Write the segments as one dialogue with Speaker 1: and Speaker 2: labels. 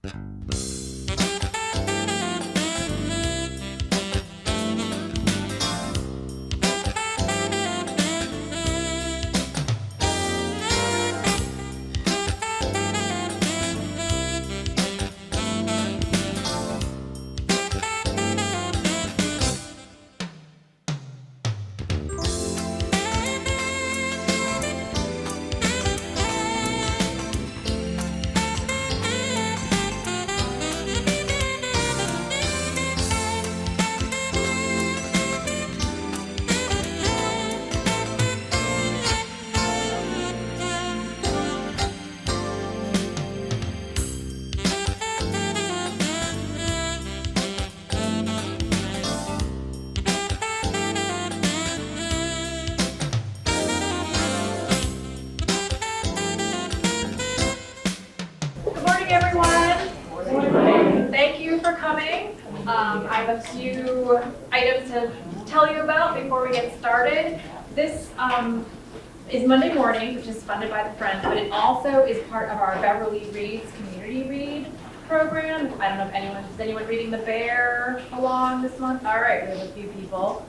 Speaker 1: I have a few items to tell you about before we get started. This is Monday morning, which is funded by the Friends, but it also is part of our Beverly Reads Community Read program. I don't know if is anyone reading The Bear along this month? All right, we have a few people.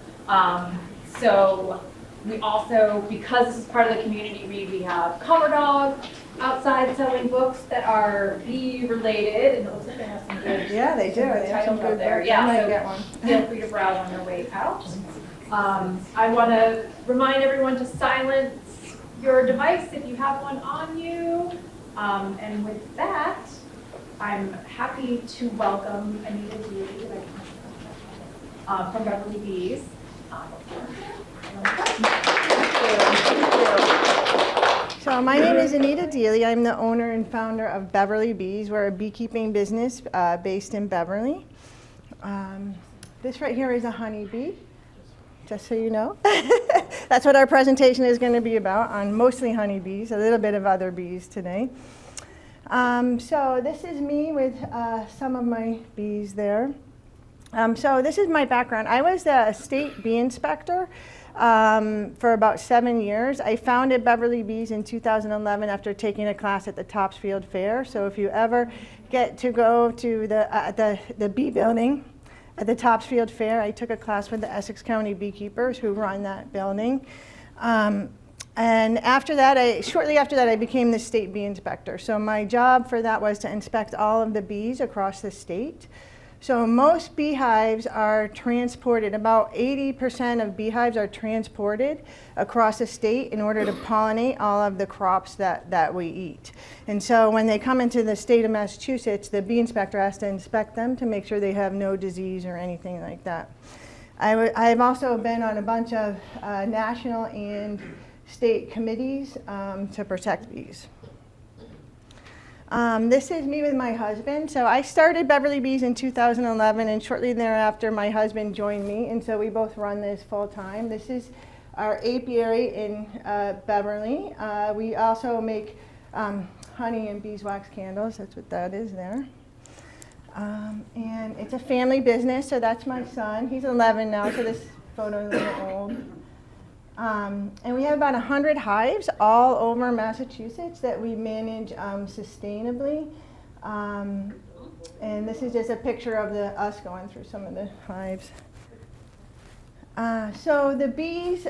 Speaker 1: So we also, because this is part of the community read, we have Cover Dog outside selling books that are bee related, and it looks like they have some good.
Speaker 2: Yeah, they do. They have some good
Speaker 1: there.
Speaker 2: books.
Speaker 1: Yeah,
Speaker 2: I might
Speaker 1: so
Speaker 2: get one.
Speaker 1: feel free to browse on your way out. I want to remind everyone to silence your device if you have one on you. And with that, I'm happy to welcome Anita Dealey from Beverly Bees.
Speaker 2: So my name is Anita Dealey. I'm the owner and founder of Beverly Bees. We're a beekeeping business based in Beverly. This right here is a honeybee, just so you know. That's what our presentation is going to be about, on mostly honeybees, a little bit of other bees today. So this is me with some of my bees there. So this is my background. I was a state bee inspector for about 7 years. I founded Beverly Bees in 2011 after taking a class at the Topsfield Fair. So if you ever get to go to the bee building at the Topsfield Fair, I took a class with the Essex County beekeepers who run that building. And after that, shortly after that, I became the state bee inspector. So my job for that was to inspect all of the bees across the state. So most beehives are transported, about 80% of beehives are transported across the state in order to pollinate all of the crops that we eat. And so when they come into the state of Massachusetts, the bee inspector has to inspect them to make sure they have no disease or anything like that. I've also been on a bunch of national and state committees to protect bees. This is me with my husband. So I started Beverly Bees in 2011, and shortly thereafter my husband joined me, and so we both run this full time. This is our apiary in Beverly. We also make honey and beeswax candles. That's what that is there. And it's a family business, so that's my son. He's 11 now, so this photo is a little old. And we have about 100 hives all over Massachusetts that we manage sustainably. And this is just a picture of us going through some of the hives. So the bees,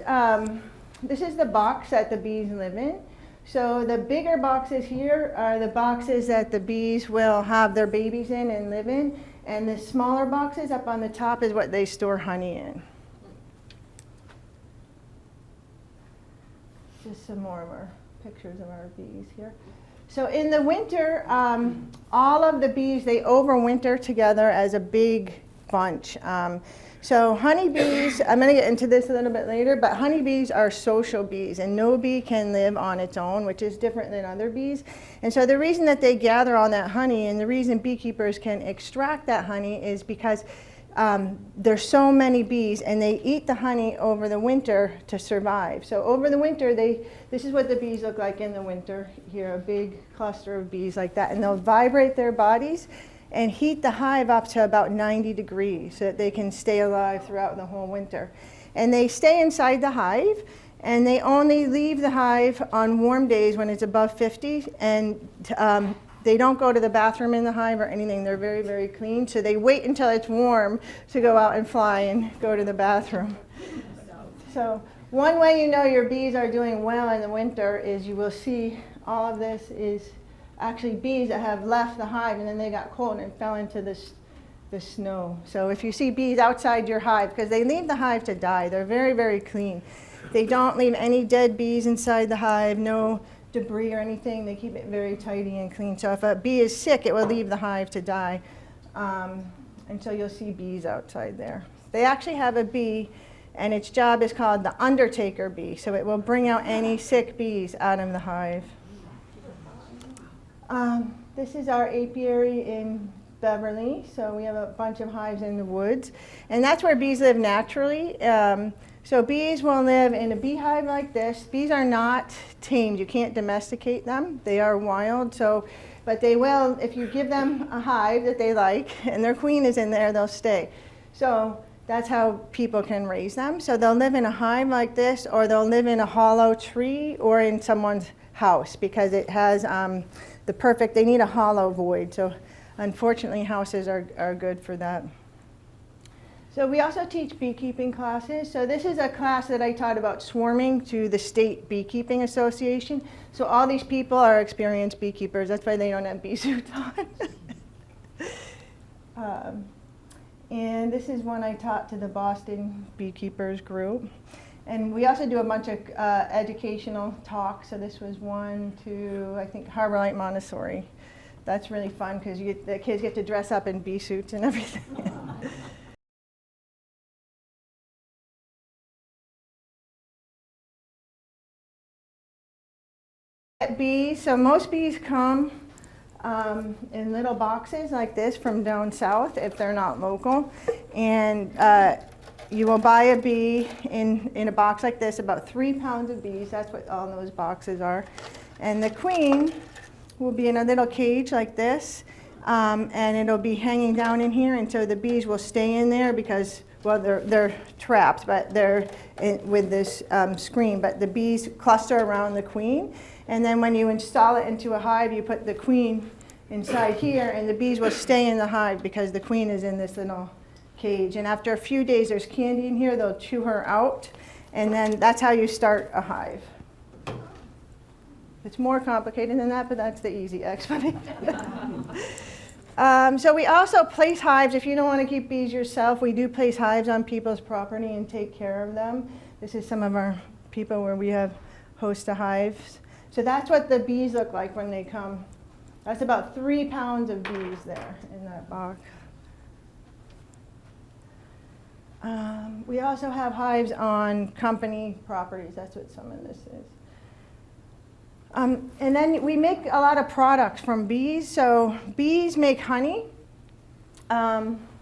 Speaker 2: this is the box that the bees live in. So the bigger boxes here are the boxes that the bees will have their babies in and live in. And the smaller boxes up on the top is what they store honey in. Just some more of our pictures of our bees here. So in the winter, all of the bees, they overwinter together as a big bunch. So honeybees, I'm going to get into this a little bit later, but honeybees are social bees, and no bee can live on its own, which is different than other bees. And so the reason that they gather all that honey, and the reason beekeepers can extract that honey, is because there's so many bees, and they eat the honey over the winter to survive. So over the winter, this is what the bees look like in the winter. Here, a big cluster of bees like that, and they'll vibrate their bodies and heat the hive up to about 90 degrees so that they can stay alive throughout the whole winter. And they stay inside the hive, and they only leave the hive on warm days when it's above 50, and They don't go to the bathroom in the hive or anything. They're very, very clean. So they wait until it's warm to go out and fly and go to the bathroom. So one way you know your bees are doing well in the winter is you will see all of this is actually bees that have left the hive and then they got cold and fell into the snow. So if you see bees outside your hive, because they leave the hive to die, they're very, very clean. They don't leave any dead bees inside the hive, no debris or anything. They keep it very tidy and clean. So if a bee is sick, it will leave the hive to die. And so you'll see bees outside there. They actually have a bee, and its job is called the undertaker bee. So it will bring out any sick bees out of the hive. This is our apiary in Beverly. So we have a bunch of hives in the woods. And that's where bees live naturally. So bees will live in a beehive like this. Bees are not tamed. You can't domesticate them. They are wild. But they will, if you give them a hive that they like, and their queen is in there, they'll stay. So that's how people can raise them. So they'll live in a hive like this, or they'll live in a hollow tree or in someone's house because it has they need a hollow void. So unfortunately, houses are good for that. So we also teach beekeeping classes. So this is a class that I taught about swarming to the State Beekeeping Association. So all these people are experienced beekeepers. That's why they don't have bee suits on. And this is one I taught to the Boston Beekeepers group. And we also do a bunch of educational talks. So this was one to, I think, Harbor Light Montessori. That's really fun because the kids get to dress up in bee suits and everything. Bees, so most bees come in little boxes like this from down south if they're not local. And you will buy a bee in a box like this, about 3 pounds of bees. That's what all those boxes are. And the queen will be in a little cage like this, and it'll be hanging down in here, and so the bees will stay in there because, well, they're trapped, but they're with this screen. But the bees cluster around the queen. And then when you install it into a hive, you put the queen inside here, and the bees will stay in the hive because the queen is in this little cage. And after a few days, there's candy in here. They'll chew her out, and then that's how you start a hive. It's more complicated than that, but that's the easy explanation. So we also place hives. If you don't want to keep bees yourself, we do place hives on people's property and take care of them. This is some of our people where we have host of hives. So that's what the bees look like when they come. That's about 3 pounds of bees there in that box. We also have hives on company properties. That's what some of this is. And then we make a lot of products from bees. So bees make honey,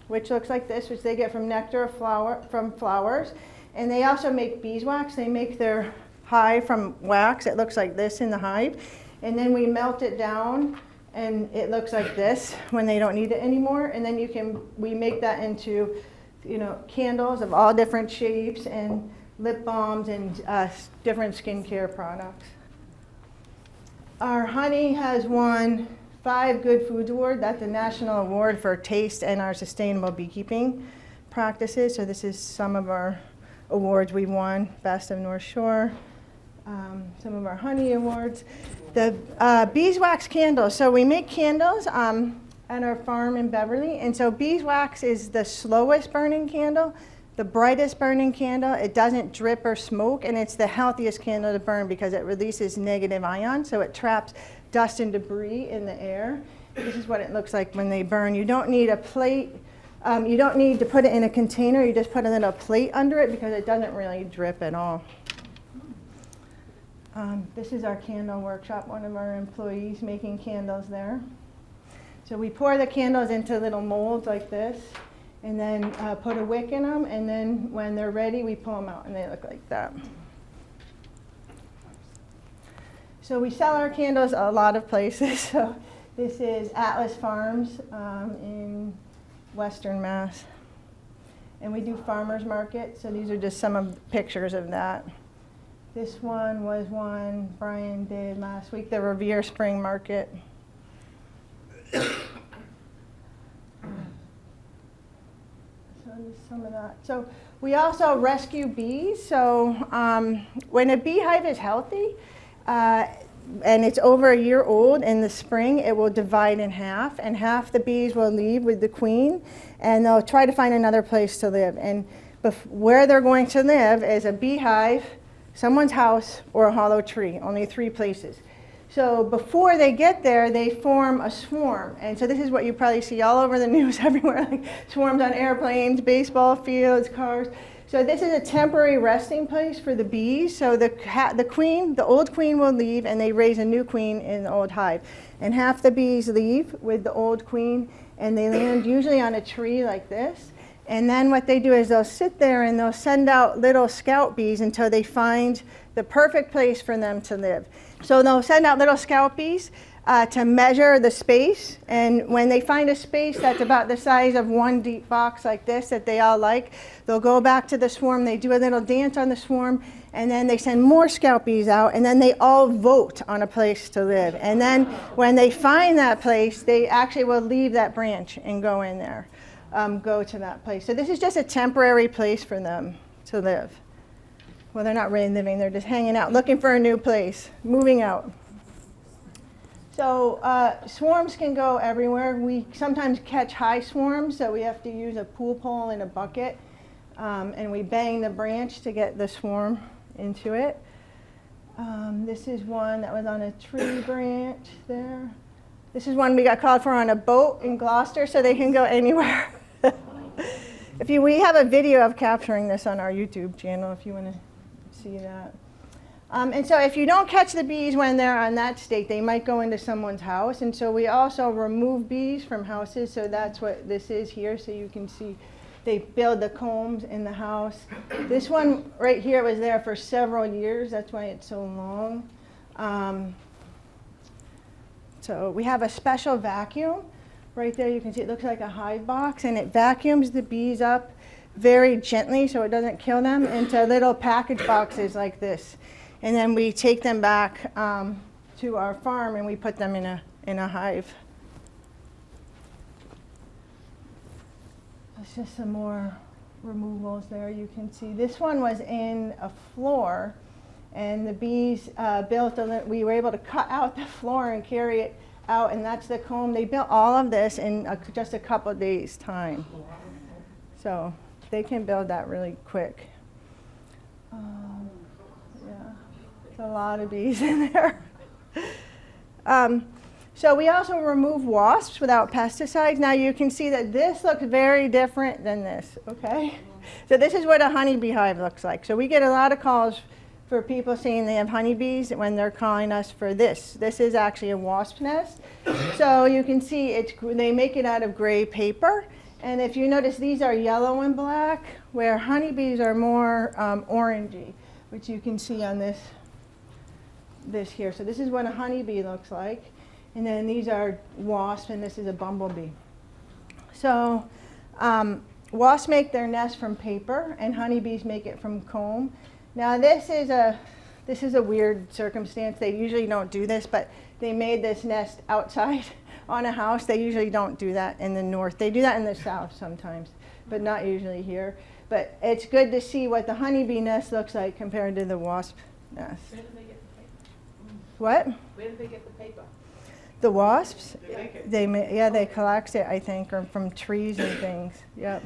Speaker 2: which looks like this, which they get from nectar from flowers. And they also make beeswax. They make their hive from wax. It looks like this in the hive. And then we melt it down, and it looks like this when they don't need it anymore. And then we make that into, candles of all different shapes and lip balms and different skincare products. Our honey has won 5 Good Foods Award. That's a national award for taste and our sustainable beekeeping practices. So this is some of our awards we've won. Best of North Shore, some of our honey awards. The beeswax candles. So we make candles at our farm in Beverly. And so beeswax is the slowest burning candle, the brightest burning candle. It doesn't drip or smoke, and it's the healthiest candle to burn because it releases negative ions, so it traps dust and debris in the air. This is what it looks like when they burn. You don't need a plate. You don't need to put it in a container. You just put a little plate under it because it doesn't really drip at all. This is our candle workshop, one of our employees making candles there. So we pour the candles into little molds like this, and then put a wick in them, and then when they're ready, we pull them out, and they look like that. So we sell our candles a lot of places. So this is Atlas Farms in Western Mass. And we do farmers market, so these are just some of the pictures of that. This one was one Brian did last week, the Revere Spring Market. So there's some of that. So we also rescue bees. So when a beehive is healthy and it's over a year old in the spring, it will divide in half, and half the bees will leave with the queen, and they'll try to find another place to live. And where they're going to live is a beehive, someone's house, or a hollow tree, only 3 places. So before they get there, they form a swarm. And so this is what you probably see all over the news everywhere, like swarms on airplanes, baseball fields, cars. So this is a temporary resting place for the bees. So the queen, the old queen will leave, and they raise a new queen in the old hive. And half the bees leave with the old queen, and they land usually on a tree like this. And then what they do is they'll sit there and they'll send out little scout bees until they find the perfect place for them to live. So they'll send out little scout bees to measure the space. And when they find a space that's about the size of one deep box like this that they all like, they'll go back to the swarm. They do a little dance on the swarm, and then they send more scout bees out, and then they all vote on a place to live. And then when they find that place, they actually will leave that branch and go in there. Go to that place. So this is just a temporary place for them to live. Well, they're not really living, they're just hanging out, looking for a new place, moving out. So swarms can go everywhere. We sometimes catch high swarms, so we have to use a pool pole and a bucket, and we bang the branch to get the swarm into it. This is one that was on a tree branch there. This is one we got called for on a boat in Gloucester, so they can go anywhere. We have a video of capturing this on our YouTube channel if you want to see that. And so if you don't catch the bees when they're on that state, they might go into someone's house. And so we also remove bees from houses. So that's what this is here. So you can see they build the combs in the house. This one right here was there for several years. That's why it's so long. So we have a special vacuum. Right there you can see it looks like a hive box, and it vacuums the bees up very gently so it doesn't kill them into little package boxes like this. And then we take them back to our farm and we put them in a hive. There's just some more removals there you can see. This one was in a floor, and the bees we were able to cut out the floor and carry it out, and that's the comb. They built all of this in just a couple of days' time. So they can build that really quick. Yeah, it's a lot of bees in there. So we also remove wasps without pesticides. Now you can see that this looks very different than this, okay? So this is what a honeybee hive looks like. So we get a lot of calls for people saying they have honeybees when they're calling us for this. This is actually a wasp nest. So you can see they make it out of gray paper. And if you notice, these are yellow and black, where honeybees are more orangey, which you can see on this here. So this is what a honeybee looks like. And then these are wasps, and this is a bumblebee. So wasps make their nest from paper, and honeybees make it from comb. Now this is a weird circumstance. They usually don't do this, but they made this nest outside on a house. They usually don't do that in the north. They do that in the south sometimes, but not usually here. But it's good to see what the honeybee nest looks like compared to the wasp nest.
Speaker 3: Where do they get the paper?
Speaker 2: What?
Speaker 3: Where do they get the paper?
Speaker 2: The wasps?
Speaker 3: They make it.
Speaker 2: They collect it, I think, or from trees and things. Yep.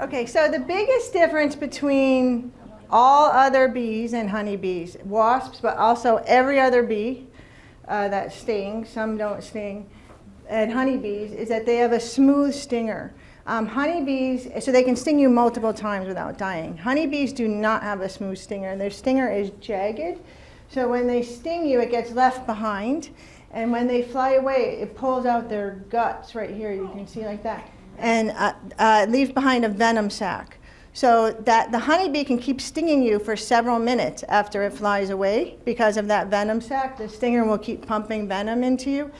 Speaker 2: Okay, so the biggest difference between all other bees and honeybees, wasps, but also every other bee that stings, some don't sting, and honeybees, is that they have a smooth stinger. Honeybees, so they can sting you multiple times without dying. Honeybees do not have a smooth stinger. Their stinger is jagged, so when they sting you, it gets left behind, and when they fly away, it pulls out their guts right here, you can see like that, and leaves behind a venom sac. So that the honeybee can keep stinging you for several minutes after it flies away because of that venom sac. The stinger will keep pumping venom into you.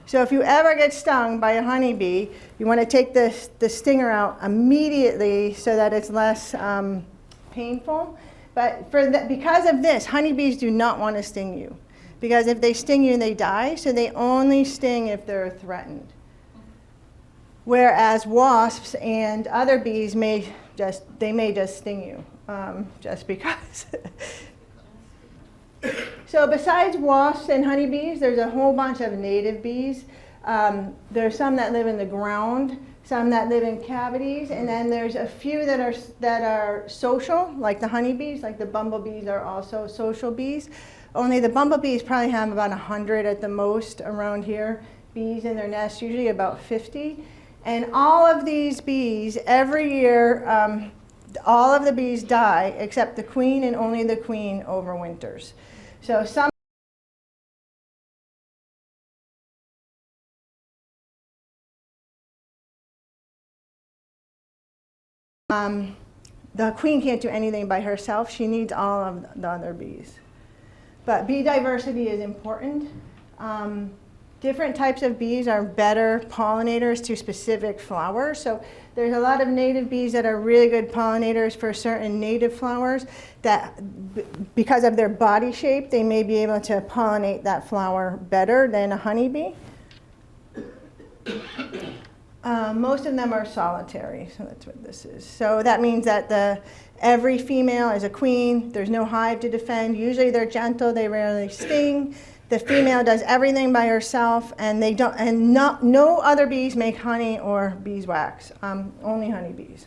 Speaker 2: So if you ever get stung by a honeybee, you want to take the stinger out immediately so that it's less painful. But because of this, honeybees do not want to sting you. Because if they sting you, they die. So they only sting if they're threatened. Whereas wasps and other bees may just sting you, just because. So besides wasps and honeybees, there's a whole bunch of native bees. There's some that live in the ground, some that live in cavities, and then there's a few that are social, like the honeybees, like the bumblebees are also social bees. Only the bumblebees probably have about 100 at the most around here, bees in their nest, usually about 50. And all of these bees, every year, all of the bees die except the queen, and only the queen overwinters. So some the queen can't do anything by herself. She needs all of the other bees. But bee diversity is important. Different types of bees are better pollinators to specific flowers. So there's a lot of native bees that are really good pollinators for certain native flowers that, because of their body shape, they may be able to pollinate that flower better than a honeybee. Most of them are solitary, so that's what this is. So that means that every female is a queen. There's no hive to defend. Usually they're gentle. They rarely sting. The female does everything by herself, and no other bees make honey or beeswax. Only honeybees.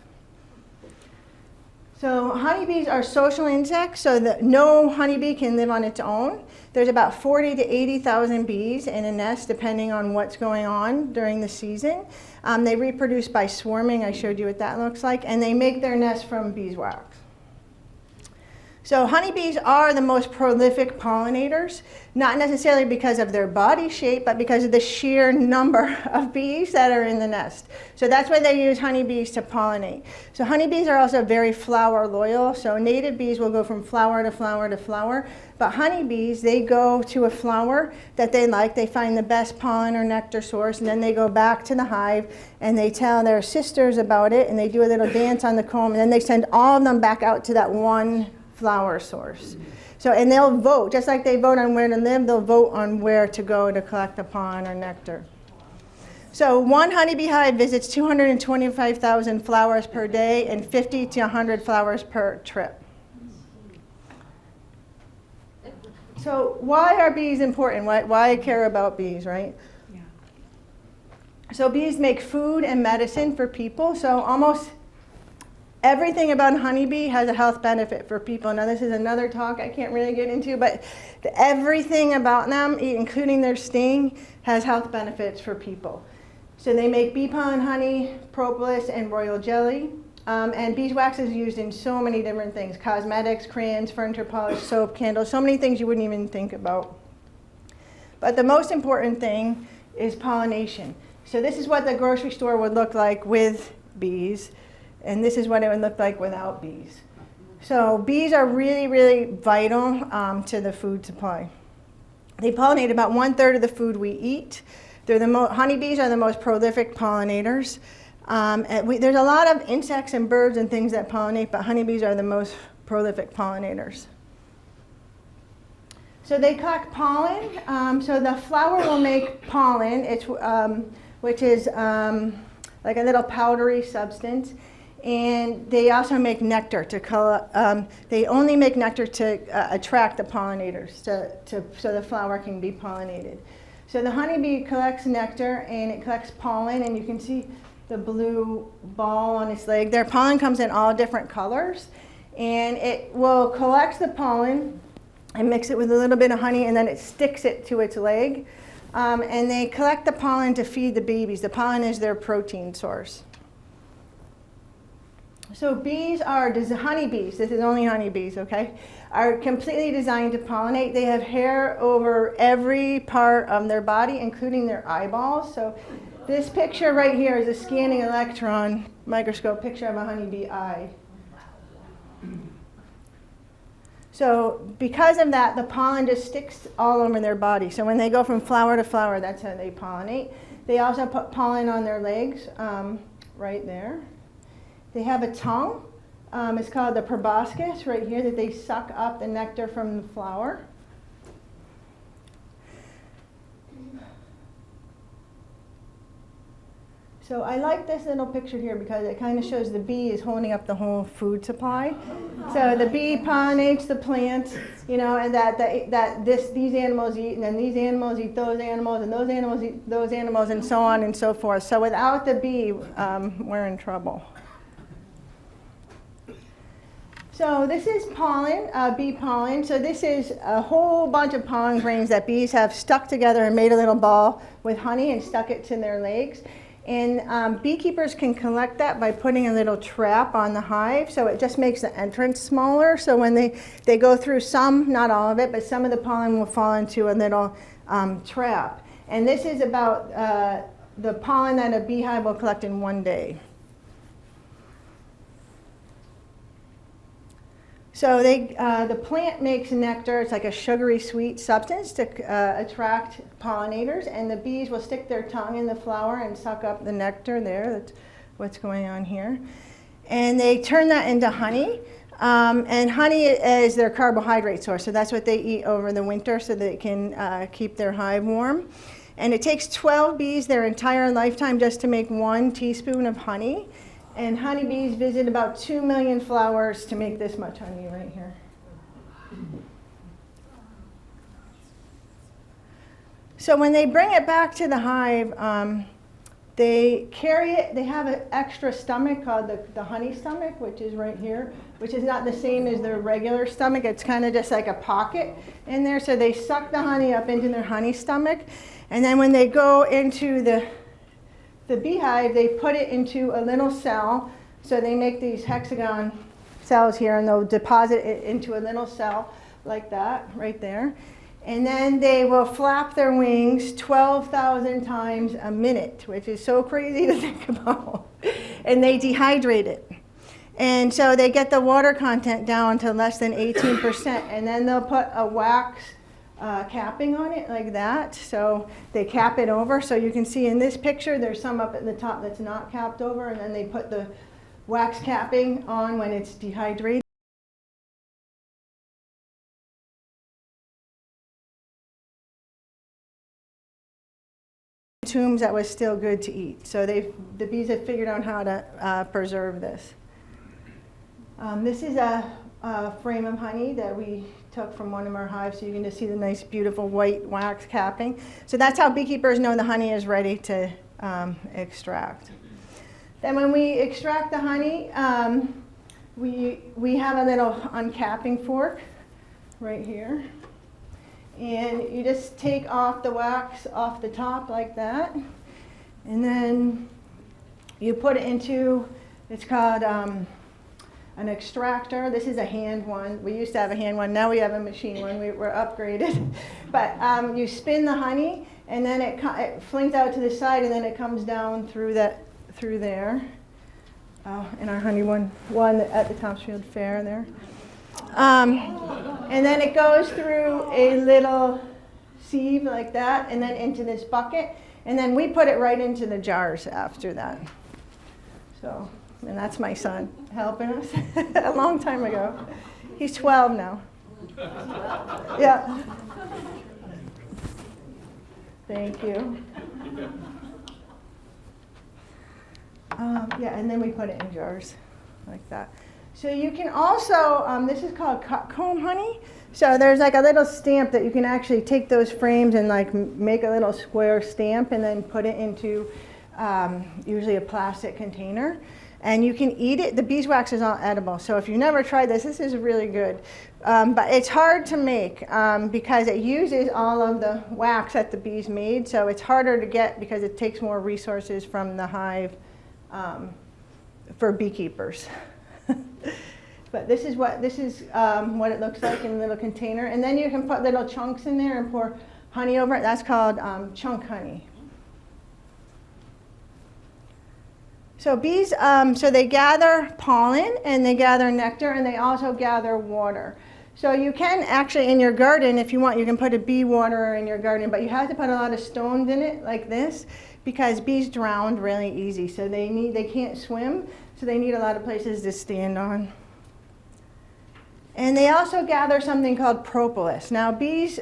Speaker 2: So honeybees are social insects, so that no honeybee can live on its own. There's about 40 to 80,000 bees in a nest, depending on what's going on during the season. They reproduce by swarming. I showed you what that looks like, and they make their nest from beeswax. So honeybees are the most prolific pollinators, not necessarily because of their body shape, but because of the sheer number of bees that are in the nest. So that's why they use honeybees to pollinate. So honeybees are also very flower loyal. So native bees will go from flower to flower to flower, but honeybees, they go to a flower that they like, they find the best pollen or nectar source, and then they go back to the hive and they tell their sisters about it, and they do a little dance on the comb, and then they send all of them back out to that one flower source. So, and they'll vote, just like they vote on where to live, they'll vote on where to go to collect the pollen or nectar. So one honeybee hive visits 225,000 flowers per day and 50 to 100 flowers per trip. So why are bees important? Why care about bees, right? Yeah. So bees make food and medicine for people. So almost everything about a honeybee has a health benefit for people. Now this is another talk I can't really get into, but everything about them, including their sting, has health benefits for people. So they make bee pollen honey, propolis, and royal jelly. And beeswax is used in so many different things: cosmetics, crayons, furniture polish, soap, candles, so many things you wouldn't even think about. But the most important thing is pollination. So this is what the grocery store would look like with bees, and this is what it would look like without bees. So bees are really, really vital to the food supply. They pollinate about 1/3 of the food we eat. Honeybees are the most prolific pollinators. There's a lot of insects and birds and things that pollinate, but honeybees are the most prolific pollinators. So they collect pollen. So the flower will make pollen, which is like a little powdery substance. And they also make nectar they only make nectar to attract the pollinators, so the flower can be pollinated. So the honeybee collects nectar and it collects pollen, and you can see the blue ball on its leg. Their pollen comes in all different colors, and it will collect the pollen and mix it with a little bit of honey, and then it sticks it to its leg. And they collect the pollen to feed the babies. The pollen is their protein source. So honeybees, this is only honeybees, okay, are completely designed to pollinate. They have hair over every part of their body, including their eyeballs. So this picture right here is a scanning electron microscope picture of a honeybee eye. So because of that, the pollen just sticks all over their body. So when they go from flower to flower, that's how they pollinate. They also put pollen on their legs, right there. They have a tongue. It's called the proboscis right here, that they suck up the nectar from the flower. So I like this little picture here because it kind of shows the bee is holding up the whole food supply. So the bee pollinates the plants, you know, and these animals eat, and then these animals eat those animals, and those animals eat those animals, and so on and so forth. So without the bee, we're in trouble. So this is pollen, bee pollen. So this is a whole bunch of pollen grains that bees have stuck together and made a little ball with honey and stuck it to their legs. And beekeepers can collect that by putting a little trap on the hive, so it just makes the entrance smaller. So when they go through some, not all of it, but some of the pollen will fall into a little trap. And this is about the pollen that a beehive will collect in one day. So the plant makes nectar. It's like a sugary sweet substance to attract pollinators, and the bees will stick their tongue in the flower and suck up the nectar there. That's what's going on here. And they turn that into honey, and honey is their carbohydrate source, so that's what they eat over the winter so they can keep their hive warm. And it takes 12 bees their entire lifetime just to make 1 teaspoon of honey. And honeybees visit about 2 million flowers to make this much honey right here. So when they bring it back to the hive, they carry it, they have an extra stomach called the honey stomach, which is right here, which is not the same as their regular stomach. It's kind of just like a pocket in there. So they suck the honey up into their honey stomach. And then when they go into the beehive, they put it into a little cell. So they make these hexagon cells here, and they'll deposit it into a little cell like that, right there. And then they will flap their wings 12,000 times a minute, which is so crazy to think about. And they dehydrate it. And so they get the water content down to less than 18%. And then they'll put a wax capping on it like that. So they cap it over. So you can see in this picture, there's some up at the top that's not capped over, and then they put the wax capping on when it's dehydrated. Tombs that was still good to eat. So the bees have figured out how to preserve this. This is a frame of honey that we took from one of our hives, so you can just see the nice beautiful white wax capping. So that's how beekeepers know the honey is ready to extract. Then when we extract the honey, we have a little uncapping fork right here. And you just take off the wax off the top like that. And then you put it into, it's called an extractor. This is a hand one. We used to have a hand one. Now we have a machine one. We're upgraded. But you spin the honey, and then it flings out to the side, and then it comes down through there. In our honey one at the Topsfield Fair there. And then it goes through a little sieve like that, and then into this bucket, and then we put it right into the jars after that. So, and that's my son helping us a long time ago. He's 12 now. Yeah. Thank you. Yeah, and then we put it in jars like that. So you can also, this is called comb honey. So there's like a little stamp that you can actually take those frames and like make a little square stamp and then put it into usually a plastic container. And you can eat it. The beeswax is all edible. So if you've never tried this, this is really good. But it's hard to make because it uses all of the wax that the bees made. So it's harder to get because it takes more resources from the hive for beekeepers. But this is what it looks like in a little container, and then you can put little chunks in there and pour honey over it. That's called chunk honey. So bees, so they gather pollen and they gather nectar and they also gather water. So you can actually in your garden, if you want, you can put a bee waterer in your garden, but you have to put a lot of stones in it like this because bees drown really easy. So they can't swim, so they need a lot of places to stand on. And they also gather something called propolis. Now bees,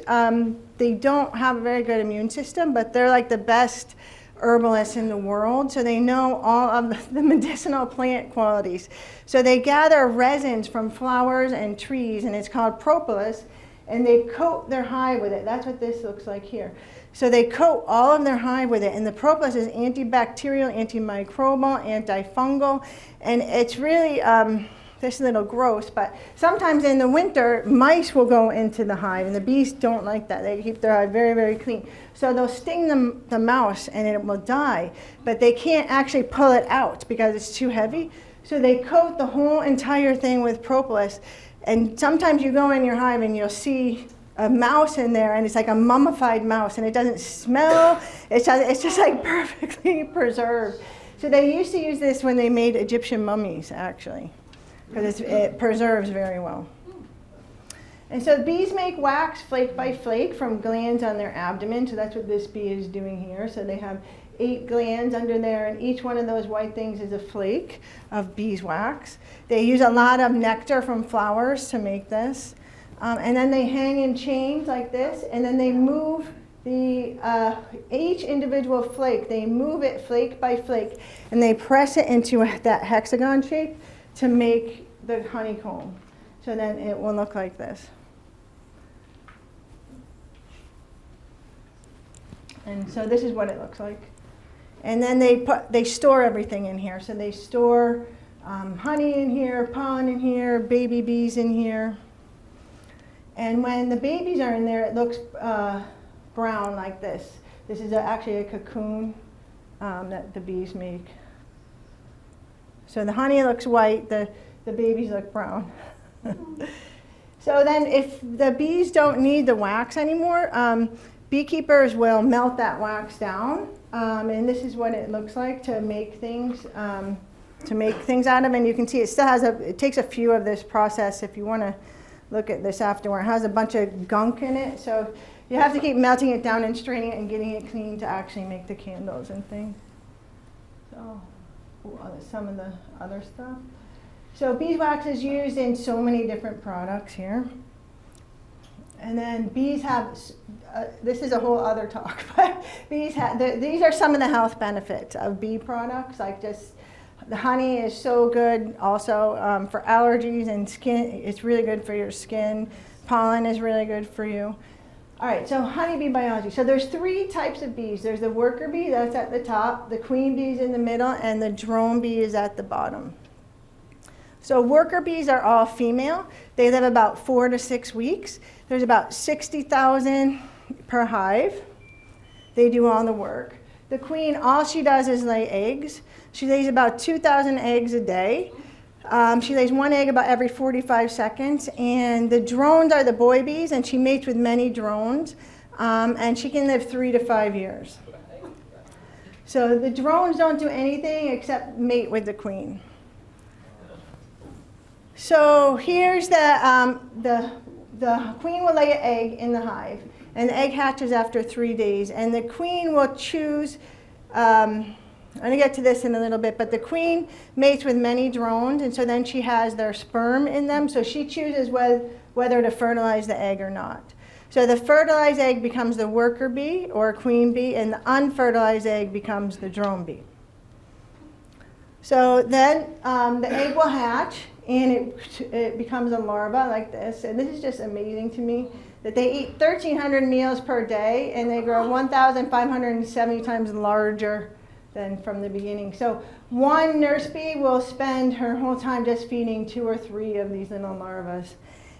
Speaker 2: they don't have a very good immune system, but they're like the best herbalists in the world, so they know all of the medicinal plant qualities. So they gather resins from flowers and trees, and it's called propolis, and they coat their hive with it. That's what this looks like here. So they coat all of their hive with it, and the propolis is antibacterial, antimicrobial, antifungal, and it's really, this is a little gross, but sometimes in the winter, mice will go into the hive, and the bees don't like that. They keep their hive very, very clean. So they'll sting the mouse, and it will die, but they can't actually pull it out because it's too heavy. So they coat the whole entire thing with propolis, and sometimes you go in your hive and you'll see a mouse in there, and it's like a mummified mouse, and it doesn't smell. It's just like perfectly preserved. So they used to use this when they made Egyptian mummies, actually, because it preserves very well. And so bees make wax flake by flake from glands on their abdomen. So that's what this bee is doing here. So they have 8 glands under there, and each one of those white things is a flake of beeswax. They use a lot of nectar from flowers to make this. And then they hang in chains like this, and then they move each individual flake. They move it flake by flake, and they press it into that hexagon shape to make the honeycomb. So then it will look like this. And so this is what it looks like. And then they store everything in here. So they store honey in here, pollen in here, baby bees in here. And when the babies are in there, it looks brown like this. This is actually a cocoon that the bees make. So the honey looks white, the babies look brown. So then if the bees don't need the wax anymore, beekeepers will melt that wax down. And this is what it looks like to make things out of. And you can see it still has it takes a few of this process if you want to look at this afterward. It has a bunch of gunk in it, so you have to keep melting it down and straining it and getting it clean to actually make the candles and things. So some of the other stuff. So beeswax is used in so many different products here. And then bees have, this is a whole other talk, but bees have, these are some of the health benefits of bee products, like just the honey is so good also for allergies and skin. It's really good for your skin. Pollen is really good for you. All right, so honeybee biology. So there's 3 types of bees. There's the worker bee, that's at the top, the queen bee is in the middle, and the drone bee is at the bottom. So worker bees are all female. They live about 4 to 6 weeks. There's about 60,000 per hive. They do all the work. The queen, all she does is lay eggs. She lays about 2,000 eggs a day. She lays 1 egg about every 45 seconds. And the drones are the boy bees, and she mates with many drones. And she can live 3 to 5 years. So the drones don't do anything except mate with the queen. So here's the queen will lay an egg in the hive, and the egg hatches after 3 days. And the queen will choose, I'm going to get to this in a little bit, but the queen mates with many drones, and so then she has their sperm in them, so she chooses whether to fertilize the egg or not. So the fertilized egg becomes the worker bee or queen bee, and the unfertilized egg becomes the drone bee. So then the egg will hatch, and it becomes a larva like this. And this is just amazing to me, that they eat 1,300 meals per day, and they grow 1,570 times larger than from the beginning. So one nurse bee will spend her whole time just feeding 2 or 3 of these little larvae.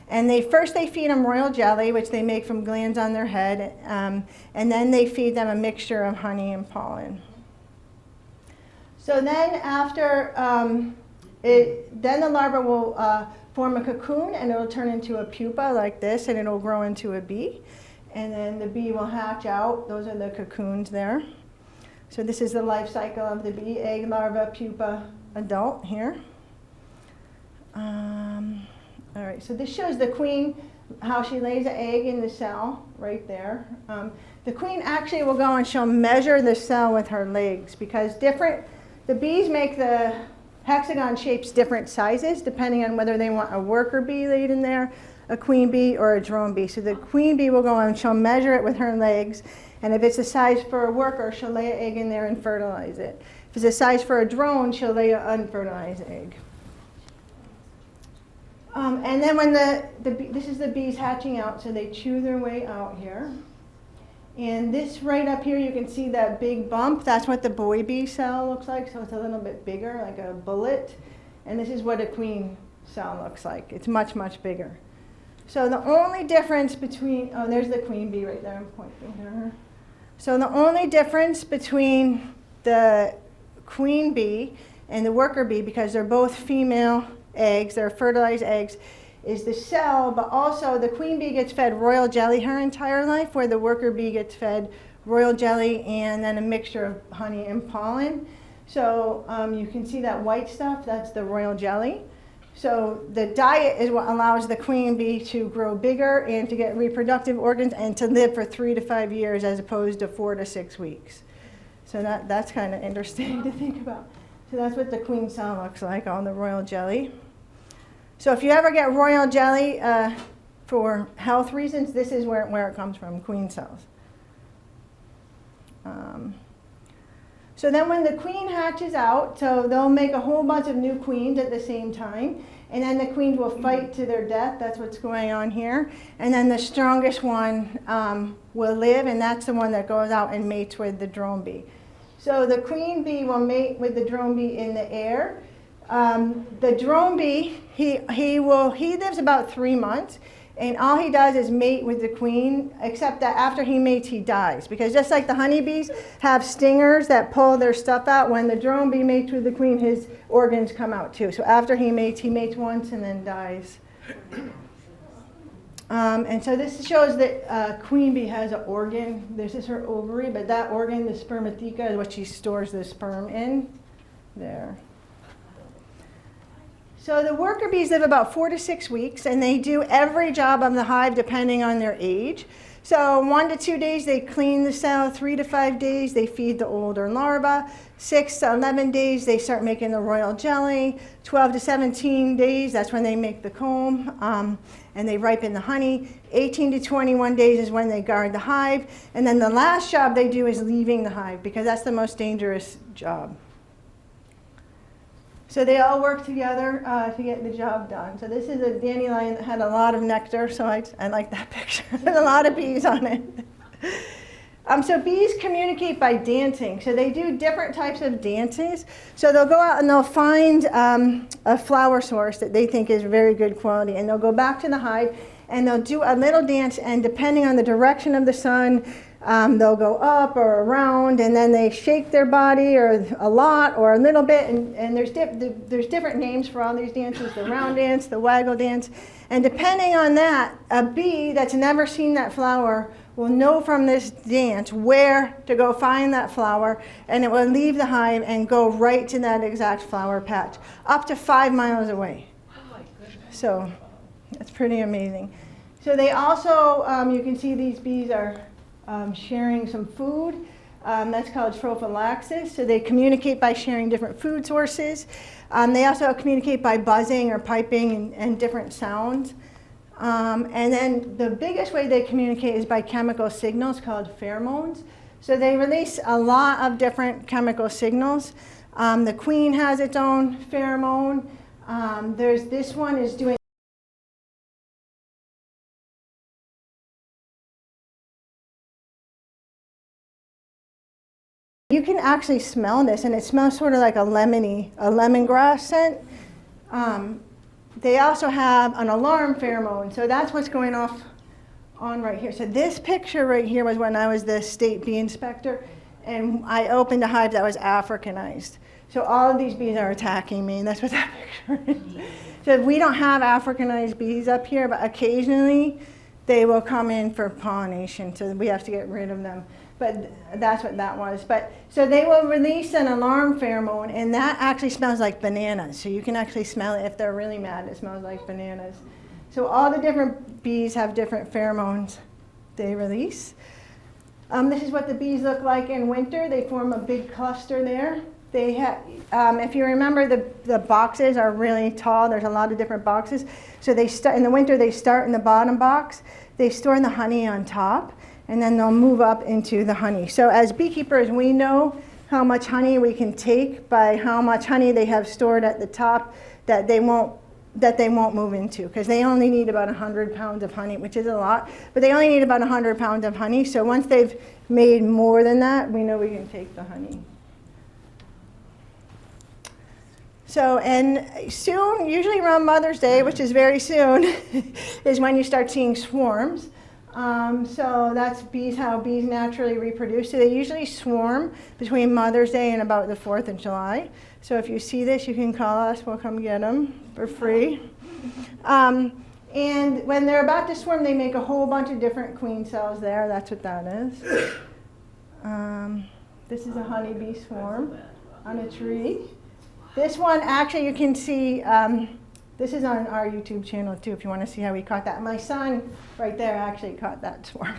Speaker 2: And first they feed them royal jelly, which they make from glands on their head, and then they feed them a mixture of honey and pollen. So then after, then the larva will form a cocoon, and it'll turn into a pupa like this, and it'll grow into a bee. And then the bee will hatch out. Those are the cocoons there. So this is the life cycle of the bee: egg, larva, pupa, adult here. All right, so this shows the queen, how she lays an egg in the cell right there. The queen actually will go and she'll measure the cell with her legs, because the bees make the hexagon shapes different sizes depending on whether they want a worker bee laid in there, a queen bee or a drone bee. So the queen bee will go and she'll measure it with her legs, and if it's a size for a worker, she'll lay an egg in there and fertilize it. If it's a size for a drone, she'll lay an unfertilized egg. And then when this is the bees hatching out, so they chew their way out here. And this right up here, you can see that big bump. That's what the boy bee cell looks like. So it's a little bit bigger, like a bullet. And this is what a queen cell looks like. It's much, much bigger. So the only difference between, oh, there's the queen bee right there. I'm pointing to her. So the only difference between the queen bee and the worker bee, because they're both female eggs, they're fertilized eggs, is the cell, but also the queen bee gets fed royal jelly her entire life, where the worker bee gets fed royal jelly and then a mixture of honey and pollen. So you can see that white stuff, that's the royal jelly. So the diet is what allows the queen bee to grow bigger and to get reproductive organs and to live for 3 to 5 years as opposed to 4 to 6 weeks. So that's kind of interesting to think about. So that's what the queen cell looks like on the royal jelly. So if you ever get royal jelly for health reasons, this is where it comes from, queen cells. So then when the queen hatches out, so they'll make a whole bunch of new queens at the same time, and then the queens will fight to their death. That's what's going on here. And then the strongest one will live, and that's the one that goes out and mates with the drone bee. So the queen bee will mate with the drone bee in the air. The drone bee, he lives about 3 months, and all he does is mate with the queen, except that after he mates, he dies. Because just like the honeybees have stingers that pull their stuff out, when the drone bee mates with the queen, his organs come out too. So after he mates once and then dies. And so this shows that queen bee has an organ. This is her ovary, but that organ, the spermatheca, is what she stores the sperm in. There. So the worker bees live about 4 to 6 weeks, and they do every job of the hive depending on their age. So 1 to 2 days they clean the cell, 3 to 5 days they feed the older larva, 6 to 11 days they start making the royal jelly, 12 to 17 days that's when they make the comb and they ripen the honey, 18 to 21 days is when they guard the hive, and then the last job they do is leaving the hive because that's the most dangerous job. So they all work together to get the job done. So this is a dandelion that had a lot of nectar, so I like that picture. There's a lot of bees on it. So bees communicate by dancing. So they do different types of dances. So they'll go out and they'll find a flower source that they think is very good quality, and they'll go back to the hive and they'll do a little dance, and depending on the direction of the sun, they'll go up or around, and then they shake their body or a lot or a little bit, and there's different names for all these dances, the round dance, the waggle dance, and depending on that, a bee that's never seen that flower will know from this dance where to go find that flower, and it will leave the hive and go right to that exact flower patch, up to 5 miles away. So that's pretty amazing. So they also, you can see these bees are sharing some food. That's called trophallaxis. So they communicate by sharing different food sources. They also communicate by buzzing or piping and different sounds. And then the biggest way they communicate is by chemical signals called pheromones. So they release a lot of different chemical signals. The queen has its own pheromone. There's this one is doing You can actually smell this, and it smells sort of like a lemongrass scent. They also have an alarm pheromone, so that's what's going off on right here. So this picture right here was when I was the state bee inspector, and I opened a hive that was Africanized. So all of these bees are attacking me, and that's what that picture is. So we don't have Africanized bees up here, but occasionally they will come in for pollination, so we have to get rid of them. But that's what that was. But so they will release an alarm pheromone, and that actually smells like bananas. So you can actually smell it if they're really mad. It smells like bananas. So all the different bees have different pheromones they release. This is what the bees look like in winter. They form a big cluster there. They have, if you remember, the boxes are really tall. There's a lot of different boxes. So they start in the winter. They start in the bottom box. They store the honey on top, and then they'll move up into the honey. So as beekeepers, we know how much honey we can take by how much honey they have stored at the top that they won't move into, because they only need about 100 pounds of honey, which is a lot, but they only need about 100 pounds of honey. So once they've made more than that, we know we can take the honey. So, and soon, usually around Mother's Day, which is very soon, is when you start seeing swarms. So that's how bees naturally reproduce. So they usually swarm between Mother's Day and about the 4th of July. So if you see this, you can call us. We'll come get them for free. And when they're about to swarm, they make a whole bunch of different queen cells there. That's what that is. This is a honeybee swarm on a tree. This one, actually, you can see, this is on our YouTube channel, too, if you want to see how we caught that. My son, right there, actually caught that swarm.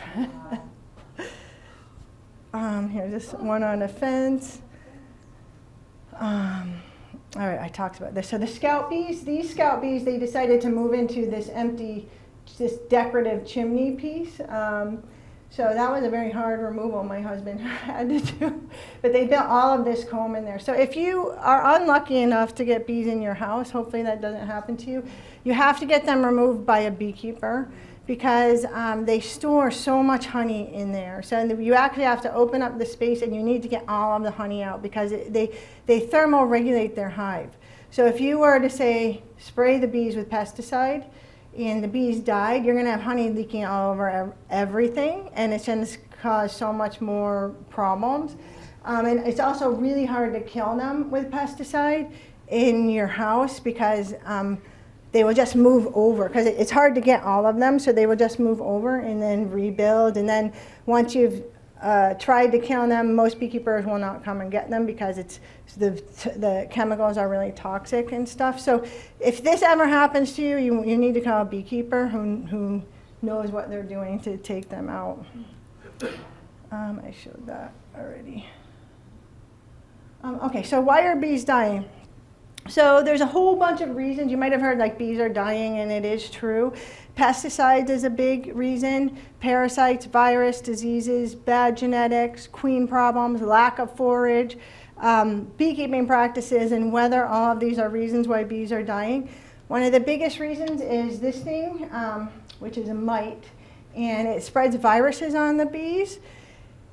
Speaker 2: Here's this one on a fence. All right, I talked about this. So the scout bees, these scout bees, they decided to move into this decorative chimney piece. So that was a very hard removal my husband had to do. But they built all of this comb in there. So if you are unlucky enough to get bees in your house, hopefully that doesn't happen to you, you have to get them removed by a beekeeper, because they store so much honey in there. So you actually have to open up the space, and you need to get all of the honey out, because they thermoregulate their hive. So if you were to, say, spray the bees with pesticide, and the bees died, you're going to have honey leaking all over everything, and it's going to cause so much more problems. And it's also really hard to kill them with pesticide in your house, because they will just move over, because it's hard to get all of them, so they will just move over and then rebuild. And then once you've tried to kill them, most beekeepers will not come and get them, because the chemicals are really toxic and stuff. So if this ever happens to you, you need to call a beekeeper who knows what they're doing to take them out. I showed that already. Okay, so why are bees dying? So there's a whole bunch of reasons. You might have heard like bees are dying, and it is true. Pesticides is a big reason. Parasites, virus, diseases, bad genetics, queen problems, lack of forage, beekeeping practices, and weather. All of these are reasons why bees are dying. One of the biggest reasons is this thing, which is a mite, and it spreads viruses on the bees.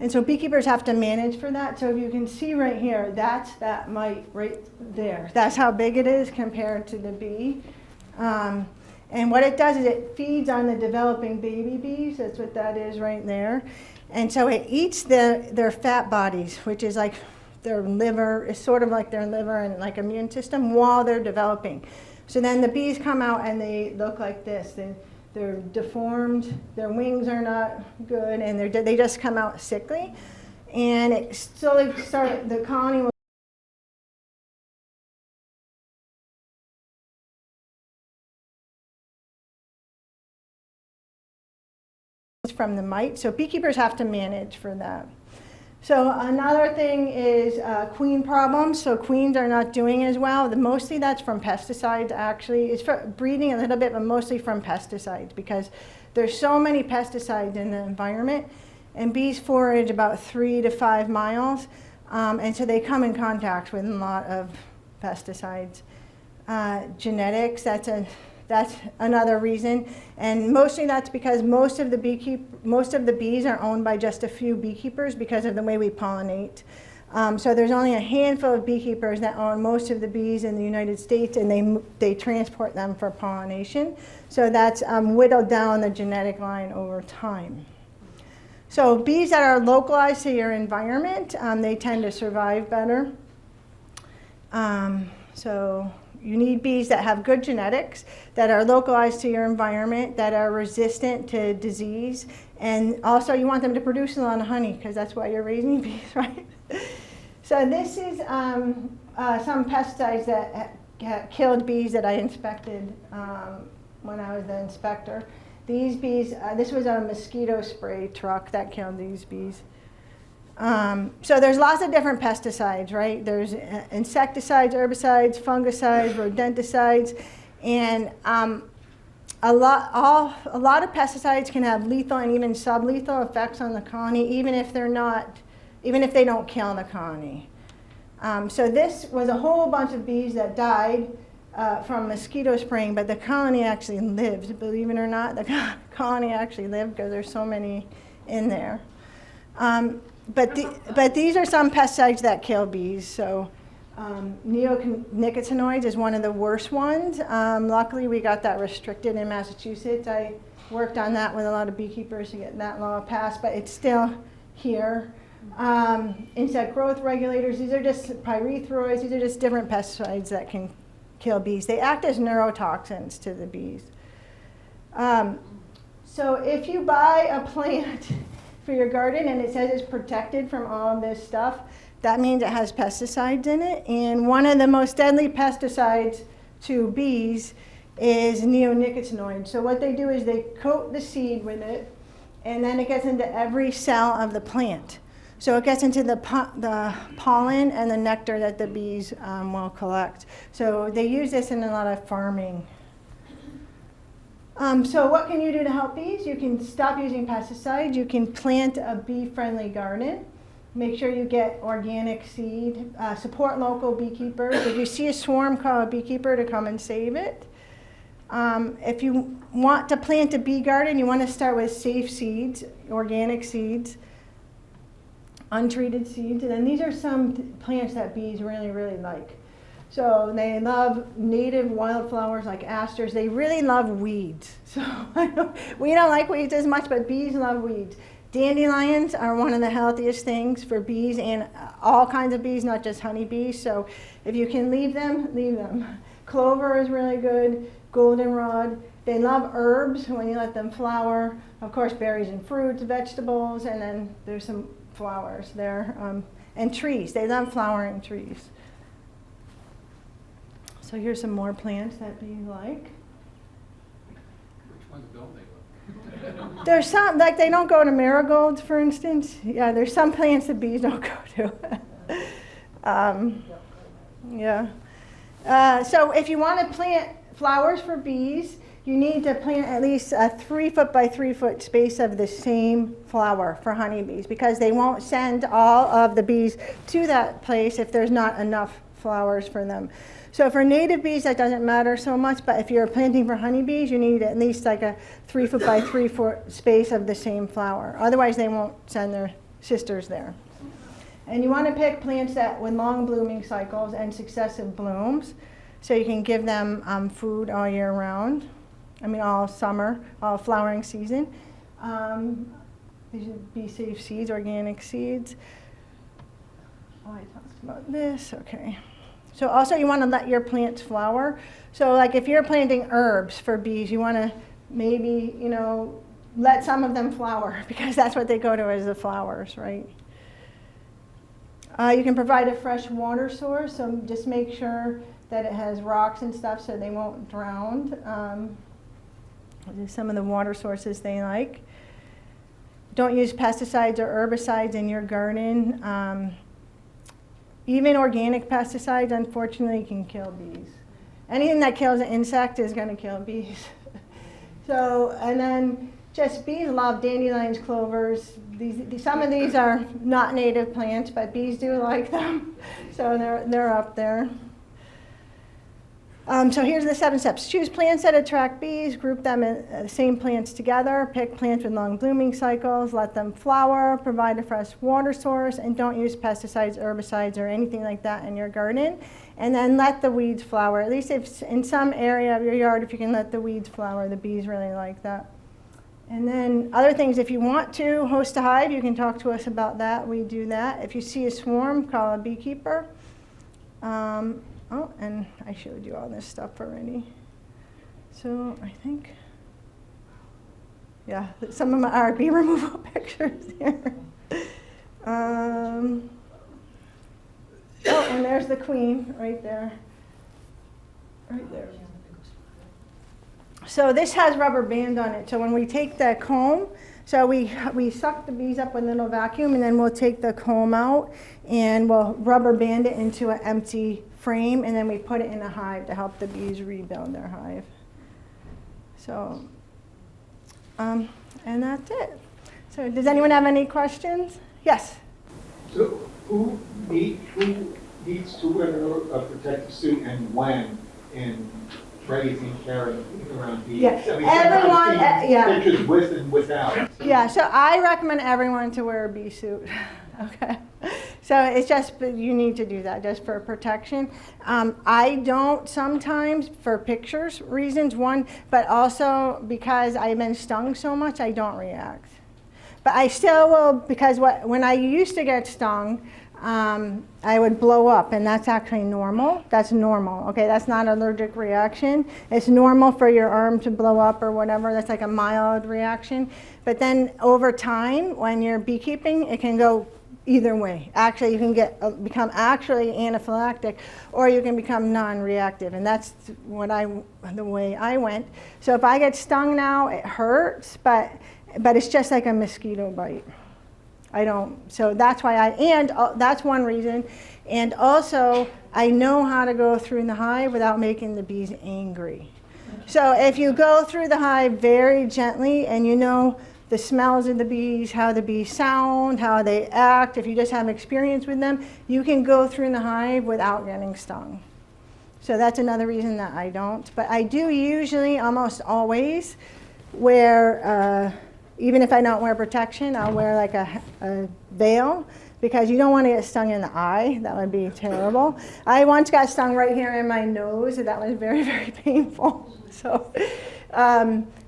Speaker 2: And so beekeepers have to manage for that. So if you can see right here, that's that mite right there. That's how big it is compared to the bee. And what it does is it feeds on the developing baby bees. That's what that is right there. And so it eats their fat bodies, which is like their liver, is sort of like their liver and like immune system, while they're developing. So then the bees come out and they look like this. They're deformed, their wings are not good, and they just come out sickly. And it slowly the colony will from the mite. So beekeepers have to manage for that. So another thing is queen problems. So queens are not doing as well. Mostly that's from pesticides, actually. It's for breeding a little bit, but mostly from pesticides, because there's so many pesticides in the environment, and bees forage about 3 to 5 miles, and so they come in contact with a lot of pesticides. Genetics, that's another reason, and mostly that's because most of the bees are owned by just a few beekeepers because of the way we pollinate. So there's only a handful of beekeepers that own most of the bees in the United States, and they transport them for pollination. So that's whittled down the genetic line over time. So bees that are localized to your environment, they tend to survive better. So you need bees that have good genetics, that are localized to your environment, that are resistant to disease, and also you want them to produce a lot of honey, because that's why you're raising bees, right? So this is some pesticides that killed bees that I inspected when I was the inspector. These bees, this was a mosquito spray truck that killed these bees. So there's lots of different pesticides, right? There's insecticides, herbicides, fungicides, rodenticides, and a lot of pesticides can have lethal and even sublethal effects on the colony, even if they don't kill the colony. So this was a whole bunch of bees that died from mosquito spraying, but the colony actually lived. Believe it or not, the colony actually lived because there's so many in there. But these are some pesticides that kill bees. So neonicotinoids is one of the worst ones. Luckily, we got that restricted in Massachusetts. I worked on that with a lot of beekeepers to get that law passed, but it's still here. Insect growth regulators, these are just pyrethroids, these are just different pesticides that can kill bees. They act as neurotoxins to the bees. So if you buy a plant for your garden and it says it's protected from all of this stuff, that means it has pesticides in it. And one of the most deadly pesticides to bees is neonicotinoids. So what they do is they coat the seed with it, and then it gets into every cell of the plant. So it gets into the pollen and the nectar that the bees will collect. So they use this in a lot of farming. So what can you do to help bees? You can stop using pesticides. You can plant a bee-friendly garden. Make sure you get organic seed. Support local beekeepers. If you see a swarm, call a beekeeper to come and save it. If you want to plant a bee garden, you want to start with safe seeds, organic seeds, untreated seeds. And then these are some plants that bees really, really like. So they love native wildflowers like asters. They really love weeds. So we don't like weeds as much, but bees love weeds. Dandelions are one of the healthiest things for bees, and all kinds of bees, not just honeybees. So if you can leave them, leave them. Clover is really good. Goldenrod. They love herbs when you let them flower. Of course, berries and fruits, vegetables, and then there's some flowers there. And trees. They love flowering trees. So here's some more plants that bees like.
Speaker 4: Which ones don't they love?
Speaker 2: There's some, like they don't go to marigolds, for instance. Yeah, there's some plants that bees don't go to. Yeah. So if you want to plant flowers for bees, you need to plant at least a 3 foot by 3 foot space of the same flower for honeybees, because they won't send all of the bees to that place if there's not enough flowers for them. So for native bees, that doesn't matter so much, but if you're planting for honeybees, you need at least like a 3 foot by 3 foot space of the same flower. Otherwise, they won't send their sisters there. And you want to pick plants that with long blooming cycles and successive blooms, so you can give them food all year round. I mean, all summer, all flowering season. These should be safe seeds, organic seeds. Oh, I talked about this, okay. So also you want to let your plants flower. So like if you're planting herbs for bees, you want to maybe, let some of them flower, because that's what they go to, is the flowers, right? You can provide a fresh water source, so just make sure that it has rocks and stuff so they won't drown. These are some of the water sources they like. Don't use pesticides or herbicides in your garden. Even organic pesticides, unfortunately, can kill bees. Anything that kills an insect is going to kill bees. So, and then just bees love dandelions, clovers. Some of these are not native plants, but bees do like them. So they're up there. So here's the 7 steps. Choose plants that attract bees, group them in the same plants together, pick plants with long blooming cycles, let them flower, provide a fresh water source, and don't use pesticides, herbicides, or anything like that in your garden. And then let the weeds flower. At least if in some area of your yard, if you can let the weeds flower, the bees really like that. And then other things, if you want to host a hive, you can talk to us about that. We do that. If you see a swarm, call a beekeeper. Oh, and I showed you all this stuff already. So I think, yeah, some of my are bee removal pictures here. Oh, and there's the queen right there. Right there. So this has rubber band on it. So when we take the comb, So we suck the bees up with a little vacuum, and then we'll take the comb out and we'll rubber band it into an empty frame, and then we put it in a hive to help the bees rebuild their hive. So, and that's it. So does anyone have any questions? Yes?
Speaker 5: So who needs to wear a protective suit and when in raising, carrying around bees?
Speaker 2: Yeah,
Speaker 5: I mean,
Speaker 2: everyone,
Speaker 5: sometimes I've seen
Speaker 2: yeah.
Speaker 5: pictures with and without.
Speaker 2: Yeah, so I recommend everyone to wear a bee suit. Okay, so it's just, you need to do that just for protection. I don't sometimes for pictures reasons, one, but also because I've been stung so much, I don't react. But I still will, because when I used to get stung, I would blow up, and that's actually normal. That's normal, okay? That's not an allergic reaction. It's normal for your arm to blow up or whatever. That's like a mild reaction. But then over time, when you're beekeeping, it can go either way. Actually, you can become actually anaphylactic, or you can become non-reactive, and that's the way I went. So if I get stung now, it hurts, but it's just like a mosquito bite. So that's why that's one reason. And also, I know how to go through the hive without making the bees angry. So if you go through the hive very gently and you know the smells of the bees, how the bees sound, how they act, if you just have experience with them, you can go through the hive without getting stung. So that's another reason that I don't. But I do usually, almost always, wear, even if I don't wear protection, I'll wear like a veil, because you don't want to get stung in the eye. That would be terrible. I once got stung right here in my nose, and that was very, very painful. So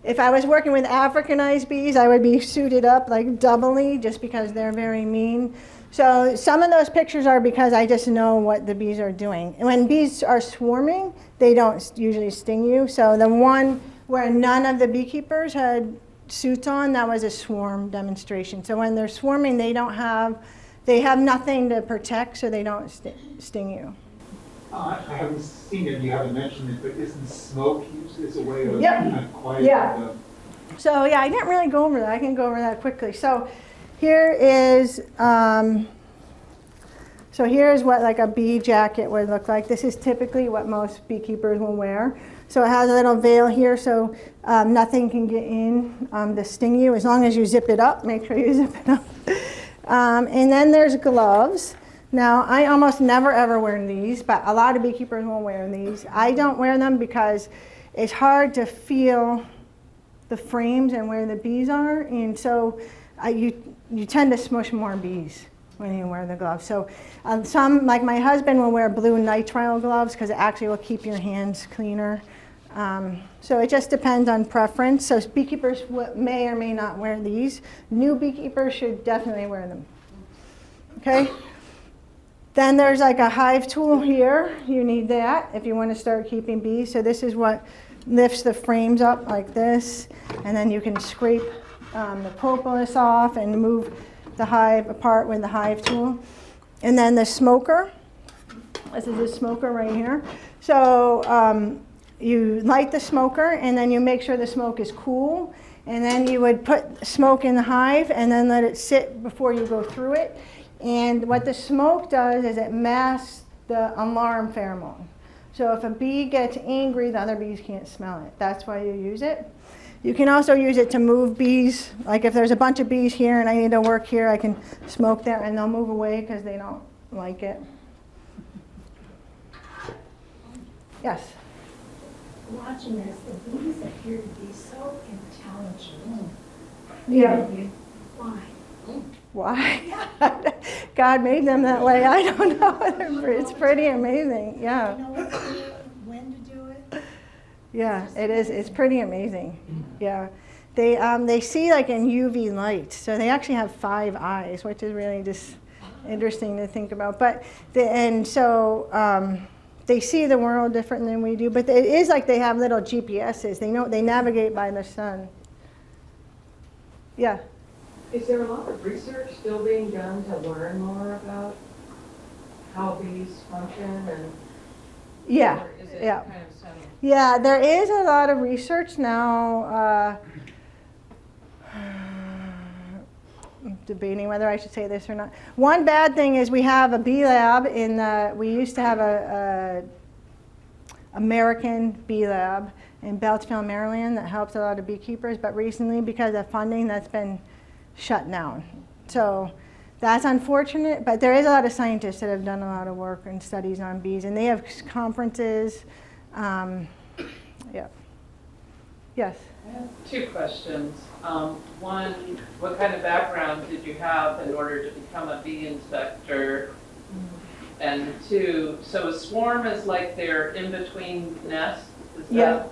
Speaker 2: if I was working with Africanized bees, I would be suited up like doubly, just because they're very mean. So some of those pictures are because I just know what the bees are doing. And when bees are swarming, they don't usually sting you. So the one where none of the beekeepers had suits on, that was a swarm demonstration. So when they're swarming, they have nothing to protect, so they don't sting you.
Speaker 5: I haven't seen it, you haven't mentioned it, but isn't smoke used as a way of
Speaker 2: Yep.
Speaker 5: quieting
Speaker 2: Yeah. So yeah, I didn't really go over that. I can go over that quickly. So here is here's what like a bee jacket would look like. This is typically what most beekeepers will wear. So it has a little veil here, so nothing can get in to sting you, as long as you zip it up. Make sure you zip it up. And then there's gloves. Now, I almost never ever wear these, but a lot of beekeepers will wear these. I don't wear them because it's hard to feel the frames and where the bees are, and so you tend to smush more bees when you wear the gloves. So some, like my husband, will wear blue nitrile gloves because it actually will keep your hands cleaner. So it just depends on preference. So beekeepers may or may not wear these. New beekeepers should definitely wear them. Okay? Then there's like a hive tool here. You need that if you want to start keeping bees. So this is what lifts the frames up like this, and then you can scrape the propolis off and move the hive apart with the hive tool. And then the smoker. This is the smoker right here. So you light the smoker, and then you make sure the smoke is cool, and then you would put smoke in the hive and then let it sit before you go through it. And what the smoke does is it masks the alarm pheromone. So if a bee gets angry, the other bees can't smell it. That's why you use it. You can also use it to move bees. Like if there's a bunch of bees here and I need to work here, I can smoke there and they'll move away because they don't like it. Yes?
Speaker 6: Watching this, the bees appear to be so intelligent.
Speaker 2: Yeah.
Speaker 6: Why?
Speaker 2: Why? God made them that way. I don't know. It's pretty amazing. Yeah.
Speaker 6: You know what to do, when to do it?
Speaker 2: Yeah, it is. It's pretty amazing. Yeah. They see like in UV light. So they actually have 5 eyes, which is really just interesting to think about. But they see the world different than we do. But it is like they have little GPSs. They navigate by the sun. Yeah.
Speaker 7: Is there a lot of research still being done to learn more about how bees function and?
Speaker 2: Yeah.
Speaker 7: Or is it
Speaker 2: Yeah.
Speaker 7: kind of settled?
Speaker 2: Yeah, there is a lot of research now. debating whether I should say this or not. One bad thing is we have a bee lab we used to have a American bee lab in Beltsville, Maryland that helps a lot of beekeepers, but recently because of funding that's been shut down. So that's unfortunate, but there is a lot of scientists that have done a lot of work and studies on bees, and they have conferences. Yeah. Yes.
Speaker 8: I have two questions. One, what kind of background did you have in order to become a bee inspector? And two, so a swarm is like they're in between nests? Is
Speaker 2: Yeah.
Speaker 8: that-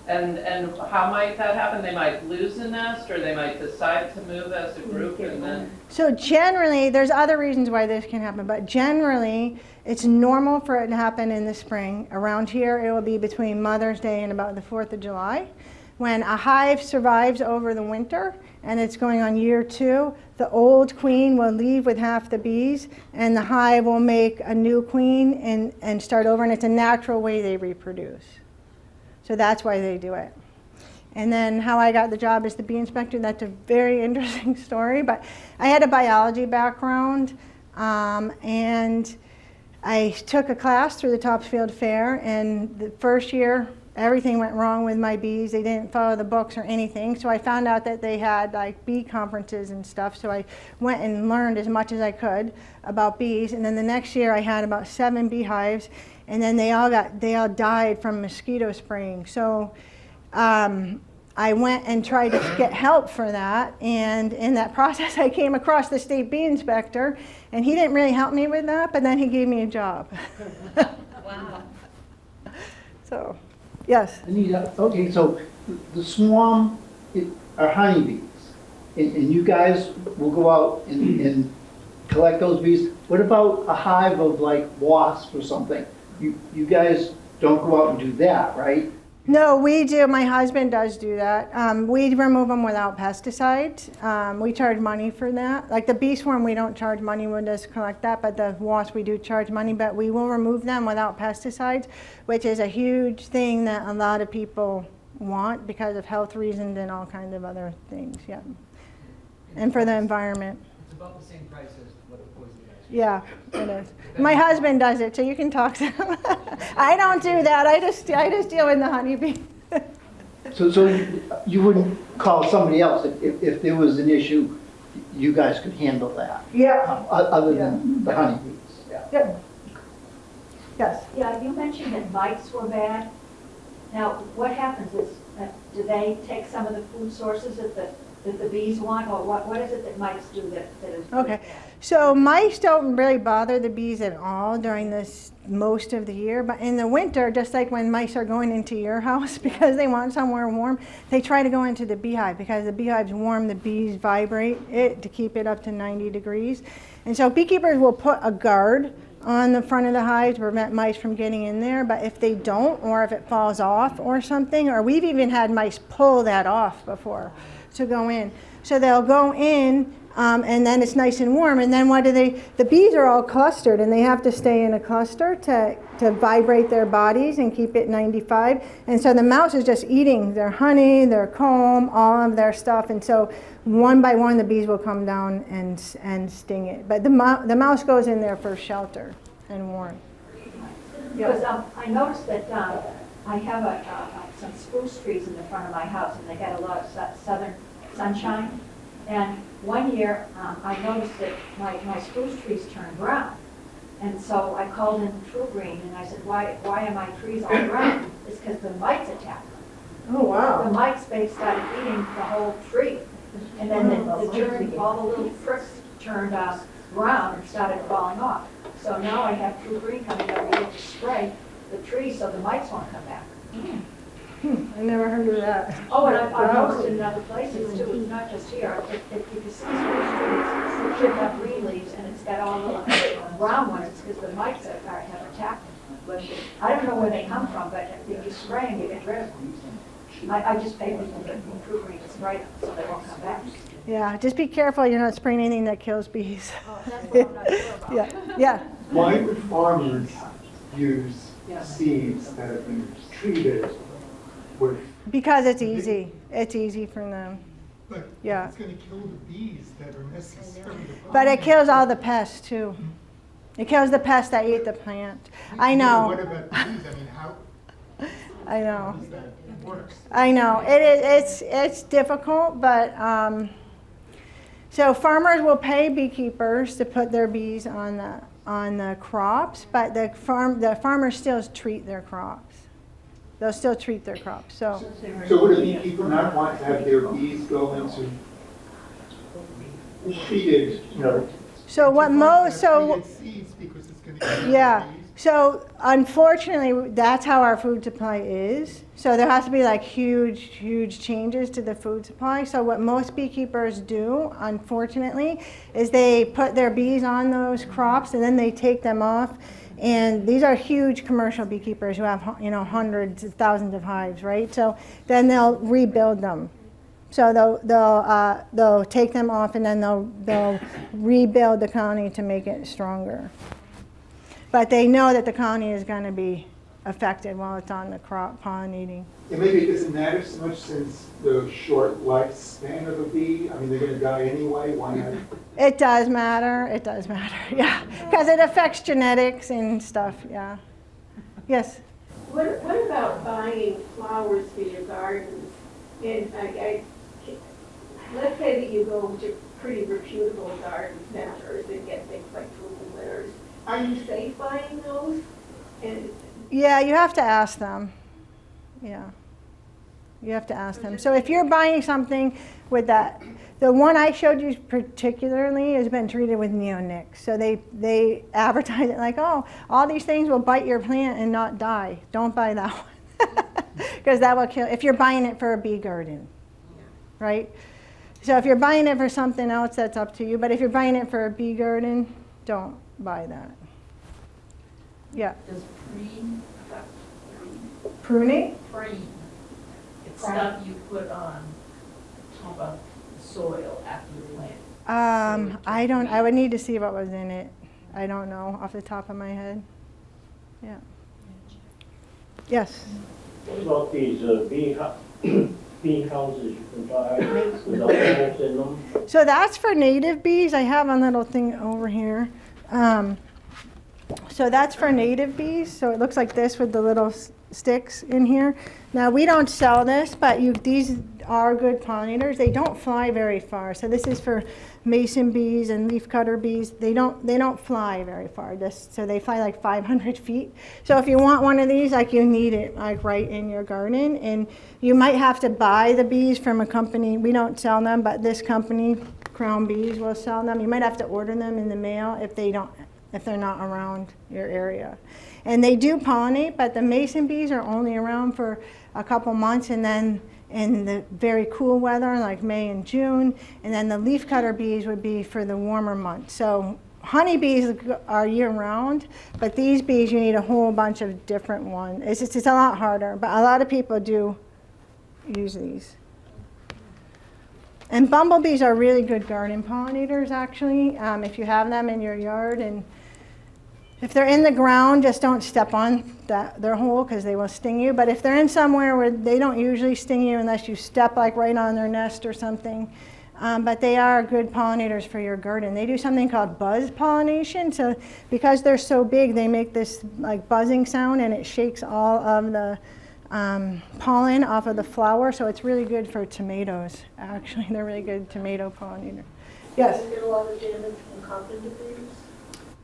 Speaker 8: And how might that happen? They might lose a nest, or they might decide to move as a group and then?
Speaker 2: So generally, there's other reasons why this can happen, but generally, it's normal for it to happen in the spring. Around here, it will be between Mother's Day and about the 4th of July. When a hive survives over the winter, and it's going on year 2, the old queen will leave with half the bees, and the hive will make a new queen and start over, and it's a natural way they reproduce. So that's why they do it. And then how I got the job as the bee inspector, that's a very interesting story, but I had a biology background, and I took a class through the Topsfield Fair, and the first year, everything went wrong with my bees. They didn't follow the books or anything, so I found out that they had like bee conferences and stuff, so I went and learned as much as I could about bees, and then the next year I had about 7 beehives, and then they all died from mosquito spraying. So I went and tried to get help for that, and in that process I came across the state bee inspector, and he didn't really help me with that, but then he gave me a job.
Speaker 6: Wow.
Speaker 2: So, yes.
Speaker 9: Anita, okay, so the swarm are honeybees, and you guys will go out and collect those bees. What about a hive of like wasps or something? You guys don't go out and do that, right?
Speaker 2: No, we do. My husband does do that. We remove them without pesticides. We charge money for that. Like the bee swarm, we don't charge money when us collect that, but the wasp, we do charge money, but we will remove them without pesticides, which is a huge thing that a lot of people want because of health reasons and all kinds of other things, yeah. And for the environment.
Speaker 4: It's about the same price as what the poison guys.
Speaker 2: Yeah, it is. My husband does it, so you can talk to him. I don't do that. I just deal with the honeybee.
Speaker 9: So you wouldn't call somebody else if there was an issue, you guys could handle that?
Speaker 2: Yeah.
Speaker 9: Other than the honeybees, yeah.
Speaker 2: Yep. Yes.
Speaker 6: Yeah, you mentioned that mites were bad. Now, what happens is, do they take some of the food sources that the bees want, or what is it that mites do that is
Speaker 2: Okay.
Speaker 6: bad?
Speaker 2: So mice don't really bother the bees at all during this most of the year, but in the winter, just like when mice are going into your house because they want somewhere warm, they try to go into the beehive because the beehive's warm, the bees vibrate it to keep it up to 90 degrees. And so beekeepers will put a guard on the front of the hive to prevent mice from getting in there, but if they don't, or if it falls off or something, or we've even had mice pull that off before to go in. So they'll go in, and then it's nice and warm, and then what do the bees are all clustered, and they have to stay in a cluster to vibrate their bodies and keep it 95, and so the mouse is just eating their honey, their comb, all of their stuff, and so one by one the bees will come down and sting it, but the mouse goes in there for shelter and warm.
Speaker 6: Because I noticed that I have some spruce trees in the front of my house, and they get a lot of southern sunshine. And one year, I noticed that my spruce trees turned brown. And so I called in True Green, and I said, why are my trees all brown? It's because the mites attacked them.
Speaker 2: Oh, wow.
Speaker 6: The mites, they started eating the whole tree. And then all the little fricks turned brown and started falling off. So now I have True Green coming every year to spray the trees so the mites won't come back.
Speaker 2: I never heard of that.
Speaker 6: Oh, and I've noticed it in other places too, it's not just here. If you see spruce trees, should have green leaves, and it's got all the brown ones, it's because the mites have attacked them. I don't know where they come from, but if you spray them, you get rid of them. I just pay people to improve green to spray them, so they won't come back.
Speaker 2: Yeah, just be careful you're not spraying anything that kills bees.
Speaker 6: Oh, that's what I'm not sure about.
Speaker 2: Yeah, yeah.
Speaker 5: Why would farmers use seeds that have been treated with?
Speaker 2: Because it's easy. It's easy for them.
Speaker 5: But
Speaker 2: Yeah.
Speaker 5: it's gonna kill the bees that are necessary. to
Speaker 2: But it
Speaker 5: pollinate.
Speaker 2: kills all the pests too. It kills the pests that eat the plant. I know.
Speaker 5: What about the bees? I mean, how
Speaker 2: I know.
Speaker 5: does that work?
Speaker 2: I know. It's difficult, but so farmers will pay beekeepers to put their bees on the crops, but the farmers still treat their crops. They'll still treat their crops. So
Speaker 5: So would a beekeeper not want to have their bees go into treated,
Speaker 2: so what most so
Speaker 5: treated seeds because it's gonna kill
Speaker 2: yeah.
Speaker 5: the bees?
Speaker 2: So unfortunately, that's how our food supply is. So there has to be like huge changes to the food supply. So what most beekeepers do, unfortunately, is they put their bees on those crops and then they take them off. And these are huge commercial beekeepers who have, hundreds of thousands of hives, right? So then they'll rebuild them. So they'll take them off and then they'll rebuild the colony to make it stronger. But they know that the colony is going to be affected while it's on the crop pollinating.
Speaker 5: And maybe it doesn't matter so much since the short lifespan of a bee. I mean, they're gonna die anyway, why not?
Speaker 2: It does matter, yeah. Because it affects genetics and stuff, yeah. Yes?
Speaker 3: What about buying flowers for your gardens? And let's say that you go to pretty reputable garden centers and get things like tulip litters. Are you safe buying those? And
Speaker 2: Yeah, you have to ask them. Yeah. You have to ask them. So if you're buying something with that, the one I showed you particularly has been treated with neonics. So they advertise it like, oh, all these things will bite your plant and not die. Don't buy that one. Because that will kill, if you're buying it for a bee garden, right? So if you're buying it for something else, that's up to you. But if you're buying it for a bee garden, don't buy that. Yeah.
Speaker 10: Does preen affect
Speaker 2: Pruning?
Speaker 10: preen? It's stuff you put on top of the soil after you plant.
Speaker 2: I would need to see what was in it. I don't know off the top of my head. Yeah. Yes.
Speaker 11: What about these bee houses you can buy with the holes in them?
Speaker 2: So that's for native bees. I have a little thing over here. So that's for native bees. So it looks like this with the little sticks in here. Now we don't sell this, but these are good pollinators. They don't fly very far. So this is for mason bees and leafcutter bees. They don't fly very far. So they fly like 500 feet. So if you want one of these, like you need it like right in your garden, and you might have to buy the bees from a company. We don't sell them, but this company, Crown Bees, will sell them. You might have to order them in the mail if they're not around your area. And they do pollinate, but the mason bees are only around for a couple months, and then in the very cool weather, like May and June, and then the leafcutter bees would be for the warmer months. So honeybees are year-round, but these bees, you need a whole bunch of different ones. It's a lot harder, but a lot of people do use these. And bumblebees are really good garden pollinators, actually, if you have them in your yard. And if they're in the ground, just don't step on their hole because they will sting you. But if they're in somewhere where they don't usually sting you unless you step like right on their nest or something, but they are good pollinators for your garden. They do something called buzz pollination. So because they're so big, they make this like buzzing sound, and it shakes all of the pollen off of the flower. So it's really good for tomatoes. Actually, they're really good tomato pollinator. Yes?
Speaker 3: do you get a lot of damage from carpenter bees?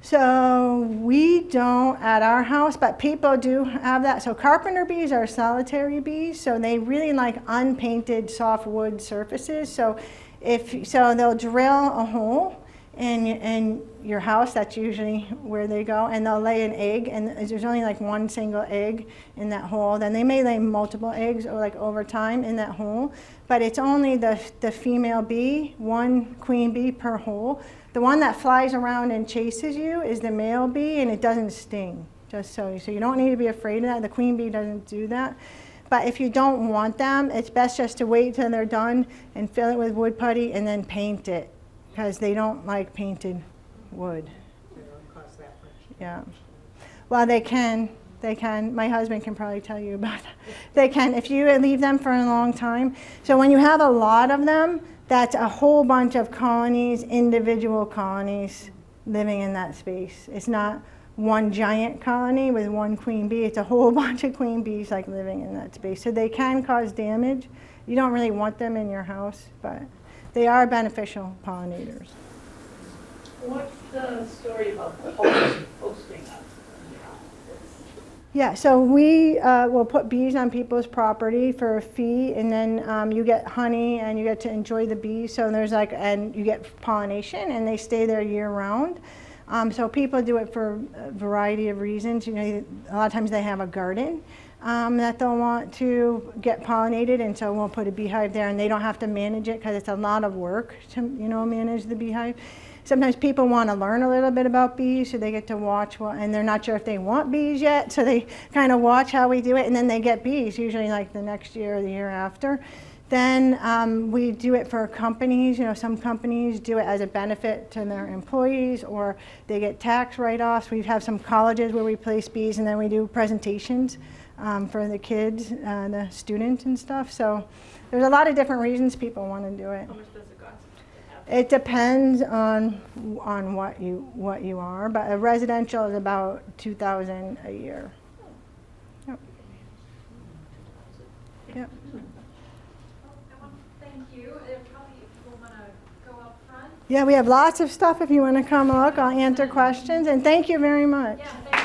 Speaker 2: So we don't at our house, but people do have that. So carpenter bees are solitary bees, so they really like unpainted soft wood surfaces. So they'll drill a hole in your house. That's usually where they go, and they'll lay an egg. And there's only like one single egg in that hole. Then they may lay multiple eggs, or like over time in that hole. But it's only the female bee, one queen bee per hole. The one that flies around and chases you is the male bee, and it doesn't sting, just so you don't need to be afraid of that. The queen bee doesn't do that. But if you don't want them, it's best just to wait till they're done and fill it with wood putty and then paint it, because they don't like painted wood.
Speaker 10: They don't cost that much.
Speaker 2: Yeah. Well, they can. They can. My husband can probably tell you about that. They can, if you leave them for a long time. So when you have a lot of them, that's a whole bunch of colonies, individual colonies living in that space. It's not one giant colony with one queen bee. It's a whole bunch of queen bees like living in that space. So they can cause damage. You don't really want them in your house, but they are beneficial pollinators.
Speaker 10: What's the story about posting up?
Speaker 2: Yeah, so we will put bees on people's property for a fee, and then you get honey and you get to enjoy the bees. So there's and you get pollination, and they stay there year round. So people do it for a variety of reasons. You know, a lot of times they have a garden that they'll want to get pollinated, and so we'll put a beehive there, and they don't have to manage it because it's a lot of work to manage the beehive. Sometimes people want to learn a little bit about bees, so they get to watch, and they're not sure if they want bees yet, so they kind of watch how we do it, and then they get bees, usually like the next year or the year after. Then we do it for companies. Some companies do it as a benefit to their employees, or they get tax write-offs. We have some colleges where we place bees, and then we do presentations for the kids, the students and stuff. So there's a lot of different reasons people want to do it.
Speaker 10: How much does it cost?
Speaker 2: It depends on what you are, but a residential is about $2,000 a year. Yep. Yep.
Speaker 1: Thank you. Probably people want to go up front.
Speaker 2: Yeah, we have lots of stuff if you want to come look. I'll answer questions, and thank you very much.
Speaker 1: Yeah, thank